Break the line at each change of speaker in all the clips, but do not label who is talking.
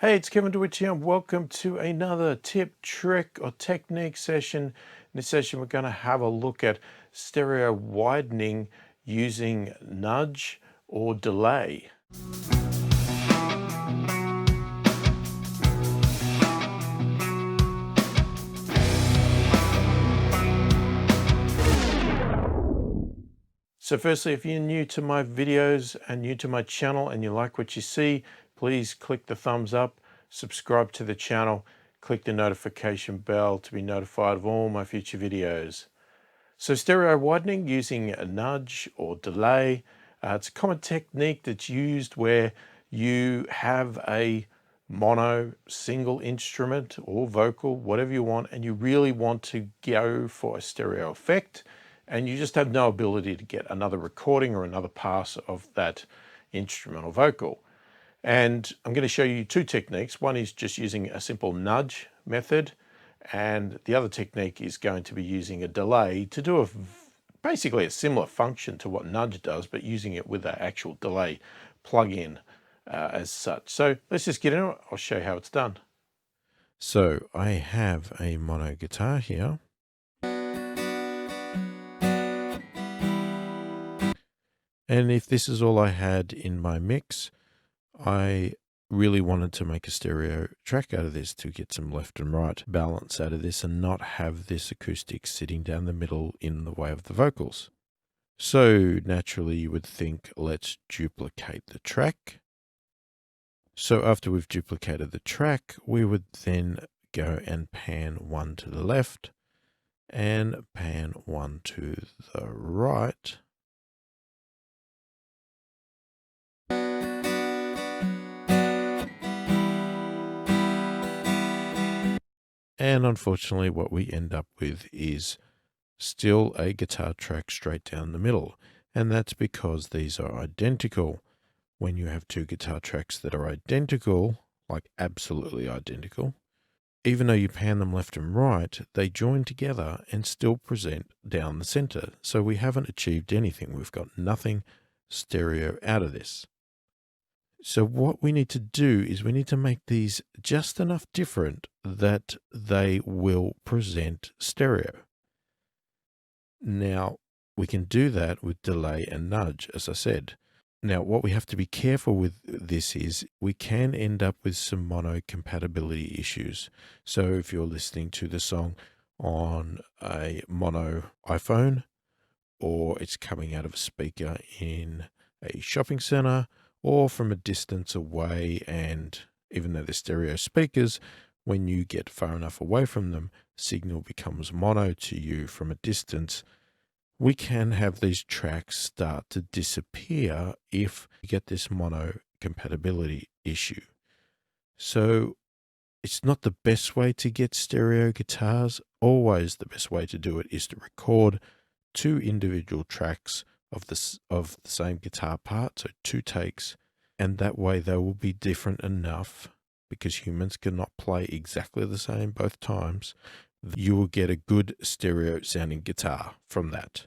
Hey, it's Kevin DeWitt here, and welcome to another tip, trick, or technique session. In this session, we're going to have a look at stereo widening using nudge or delay. So firstly, if you're new to my videos and new to my channel and you like what you see, please click the thumbs up, subscribe to the channel, click the notification bell to be notified of all my future videos. So stereo widening using a nudge or delay, it's a common technique that's used where you have a mono single instrument or vocal, whatever you want, and you really want to go for a stereo effect, and you just have no ability to get another recording or another pass of that instrumental vocal. And I'm going to show you two techniques. One is just using a simple nudge method, and the other technique is going to be using a delay to do basically a similar function to what nudge does, but using it with an actual delay plug-in as such. So let's just get into it. I'll show you how it's done. So I have a mono guitar here. And if this is all I had in my mix, I really wanted to make a stereo track out of this to get some left and right balance out of this and not have this acoustic sitting down the middle in the way of the vocals. So naturally you would think, let's duplicate the track. So after we've duplicated the track, we would then go and pan one to the left and pan one to the right. And unfortunately, what we end up with is still a guitar track straight down the middle. And that's because these are identical. When you have two guitar tracks that are identical, like absolutely identical, even though you pan them left and right, they join together and still present down the center. So we haven't achieved anything. We've got nothing stereo out of this. So what we need to do is we need to make these just enough different that they will present stereo. Now, we can do that with delay and nudge, as I said. Now, what we have to be careful with this is we can end up with some mono compatibility issues. So if you're listening to the song on a mono iPhone, or it's coming out of a speaker in a shopping center, or from a distance away, and even though they're stereo speakers, when you get far enough away from them, signal becomes mono to you from a distance. We can have these tracks start to disappear if you get this mono compatibility issue. So it's not the best way to get stereo guitars. Always the best way to do it is to record two individual tracks of the same guitar part, so two takes, and that way they will be different enough, because humans cannot play exactly the same both times. You will get a good stereo sounding guitar from that.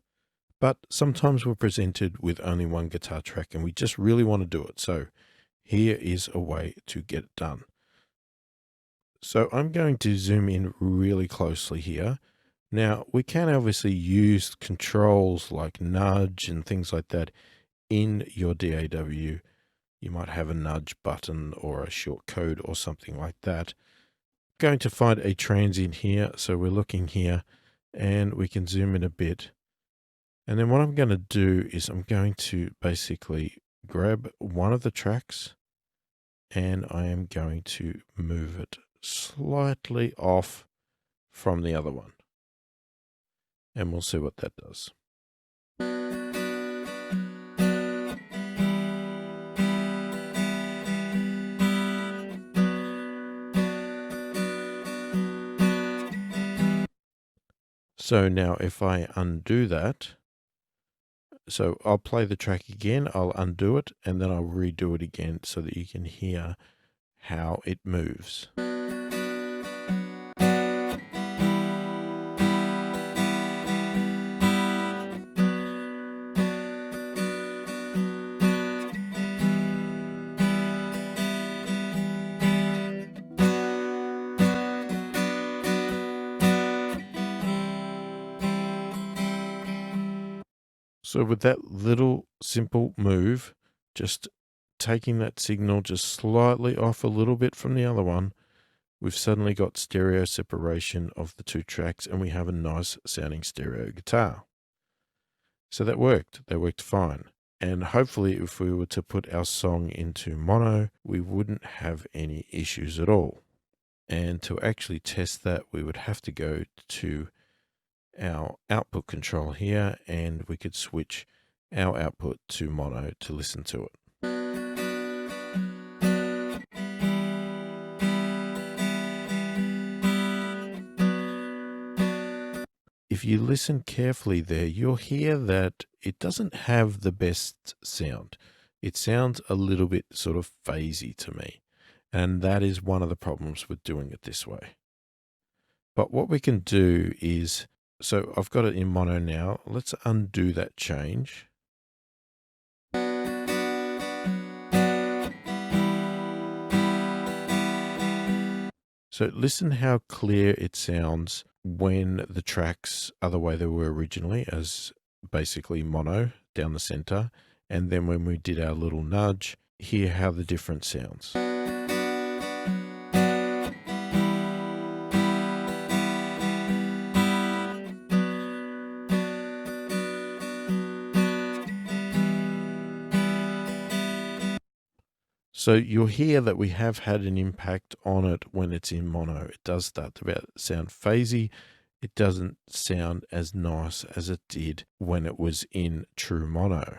But sometimes we're presented with only one guitar track and we just really want to do it. So here is a way to get it done. So I'm going to zoom in really closely here. Now, we can obviously use controls like nudge and things like that in your DAW. You might have a nudge button or a short code or something like that. I'm going to find a transient here. So we're looking here and we can zoom in a bit. And then what I'm going to do is I'm going to basically grab one of the tracks and I am going to move it slightly off from the other one. And we'll see what that does. So now if I undo that, so I'll play the track again, I'll undo it, and then I'll redo it again so that you can hear how it moves. So with that little simple move, just taking that signal just slightly off a little bit from the other one, we've suddenly got stereo separation of the two tracks and we have a nice sounding stereo guitar. So that worked fine. And hopefully if we were to put our song into mono, we wouldn't have any issues at all. And to actually test that, we would have to go to our output control here and we could switch our output to mono to listen to it. If you listen carefully there, you'll hear that it doesn't have the best sound. It sounds a little bit sort of phasey to me. And that is one of the problems with doing it this way. But what we can do is, so I've got it in mono now. Let's undo that change. So listen how clear it sounds when the tracks are the way they were originally, as basically mono down the center. And then when we did our little nudge, hear how the difference sounds. So you'll hear that we have had an impact on it when it's in mono. It does start to sound phasey. It doesn't sound as nice as it did when it was in true mono.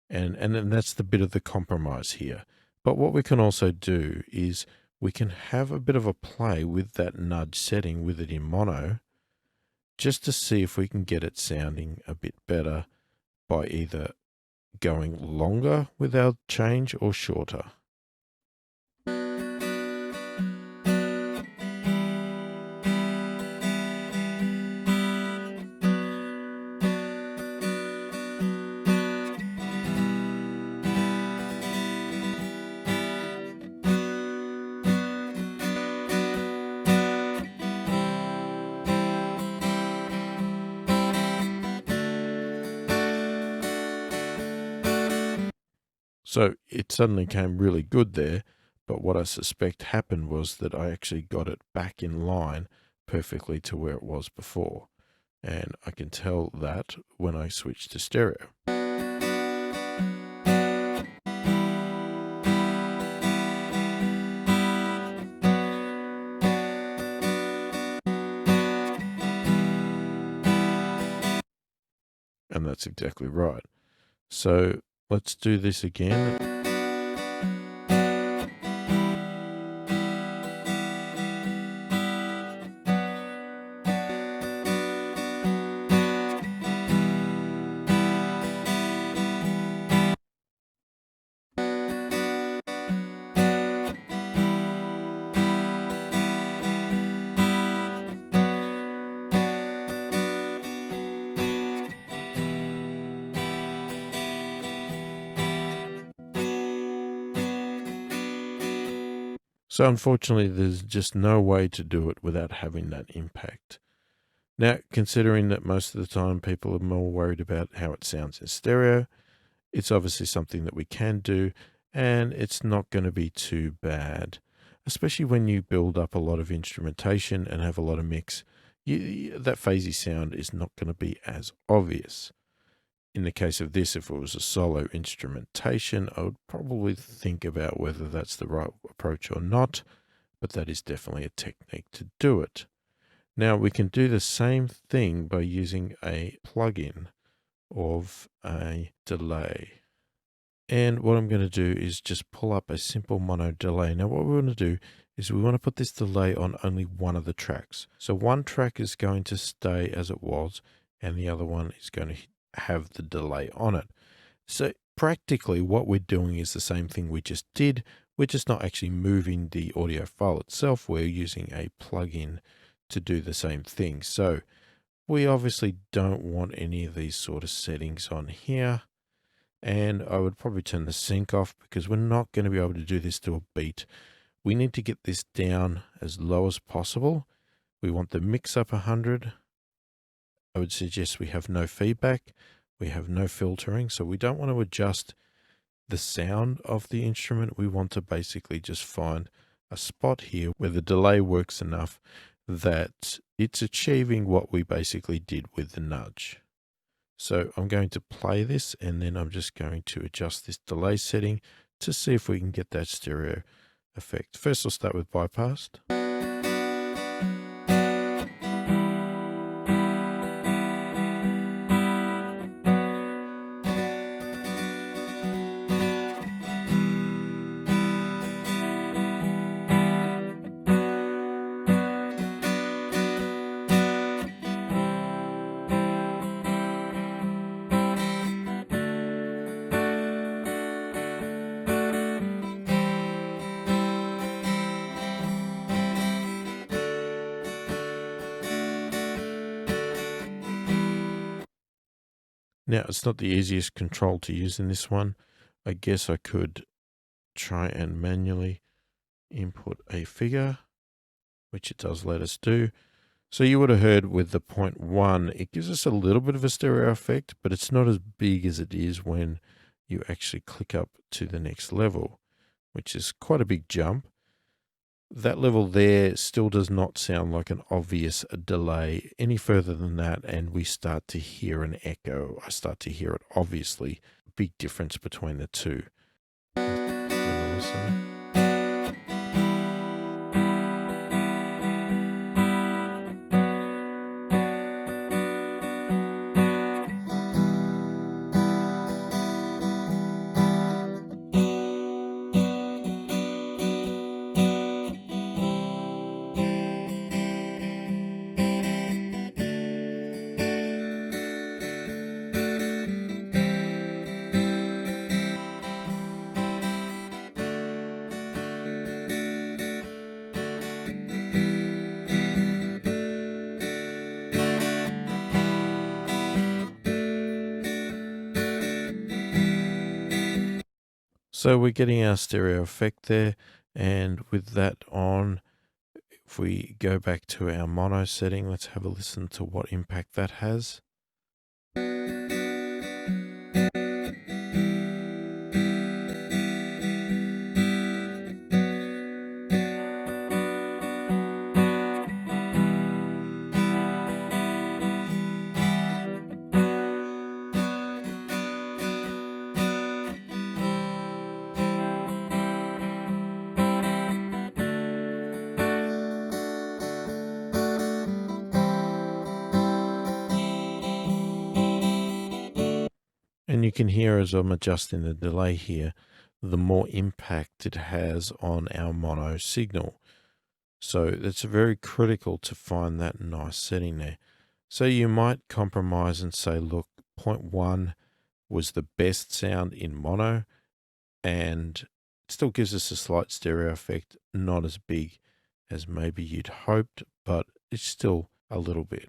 And then that's the bit of the compromise here. But what we can also do is we can have a bit of a play with that nudge setting with it in mono, just to see if we can get it sounding a bit better by either going longer with our change or shorter. So it suddenly came really good there, but what I suspect happened was that I actually got it back in line perfectly to where it was before. And I can tell that when I switch to stereo. And that's exactly right. So let's do this again. So unfortunately, there's just no way to do it without having that impact. Now, considering that most of the time people are more worried about how it sounds in stereo, it's obviously something that we can do, and it's not going to be too bad, especially when you build up a lot of instrumentation and have a lot of mix. That phasey sound is not going to be as obvious. In the case of this, if it was a solo instrumentation, I would probably think about whether that's the right approach or not, but that is definitely a technique to do it. Now, we can do the same thing by using a plugin of a delay. And what I'm going to do is just pull up a simple mono delay. Now, what we want to do is we want to put this delay on only one of the tracks. So one track is going to stay as it was, and the other one is going to have the delay on it. So practically what we're doing is the same thing we just did. We're just not actually moving the audio file itself. We're using a plugin to do the same thing. So we obviously don't want any of these sort of settings on here. And I would probably turn the sync off because we're not going to be able to do this to a beat. We need to get this down as low as possible. We want the mix up 100. I would suggest we have no feedback. We have no filtering, so we don't want to adjust the sound of the instrument. We want to basically just find a spot here where the delay works enough that it's achieving what we basically did with the nudge. So I'm going to play this, and then I'm just going to adjust this delay setting to see if we can get that stereo effect. First, I'll start with bypassed. Now, it's not the easiest control to use in this one. I guess I could try and manually input a figure, which it does let us do. So you would have heard with the 0.1, it gives us a little bit of a stereo effect, but it's not as big as it is when you actually click up to the next level, which is quite a big jump. That level there still does not sound like an obvious delay any further than that, and we start to hear an echo. I start to hear it, obviously. Big difference between the two. Listen. So we're getting our stereo effect there, and with that on, if we go back to our mono setting, let's have a listen to what impact that has. And you can hear as I'm adjusting the delay here, the more impact it has on our mono signal. So it's very critical to find that nice setting there. So you might compromise and say, look, 0.1 was the best sound in mono, and it still gives us a slight stereo effect, not as big as maybe you'd hoped, but it's still a little bit.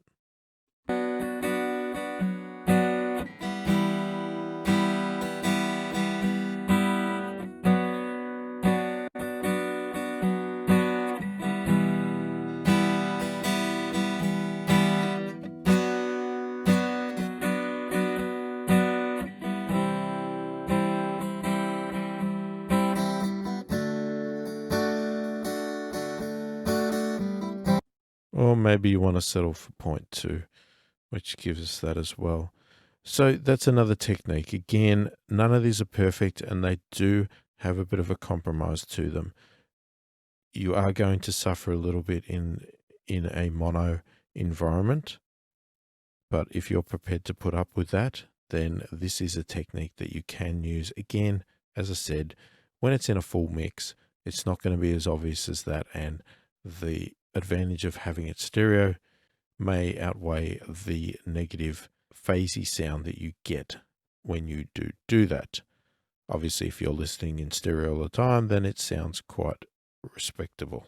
Or maybe you want to settle for 0.2, which gives us that as well. So that's another technique. Again, none of these are perfect, and they do have a bit of a compromise to them. You are going to suffer a little bit in a mono environment, but if you're prepared to put up with that, then this is a technique that you can use. Again, as I said, when it's in a full mix, it's not going to be as obvious as that, and the advantage of having it stereo may outweigh the negative phasey sound that you get when you do that. Obviously, if you're listening in stereo all the time, then it sounds quite respectable.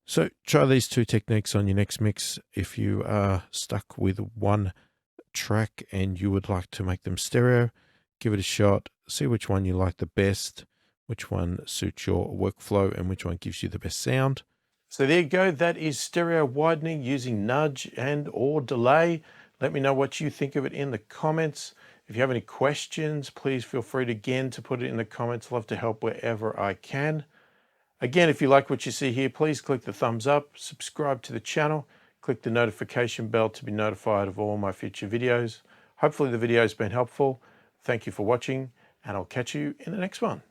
So try these two techniques on your next mix. If you are stuck with one track and you would like to make them stereo, give it a shot. See which one you like the best, which one suits your workflow, and which one gives you the best sound. So there you go. That is stereo widening using nudge and or delay. Let me know what you think of it in the comments. If you have any questions, please feel free to, again, to put it in the comments. Love to help wherever I can. Again, if you like what you see here, please click the thumbs up, subscribe to the channel, click the notification bell to be notified of all my future videos. Hopefully the video has been helpful. Thank you for watching, and I'll catch you in the next one.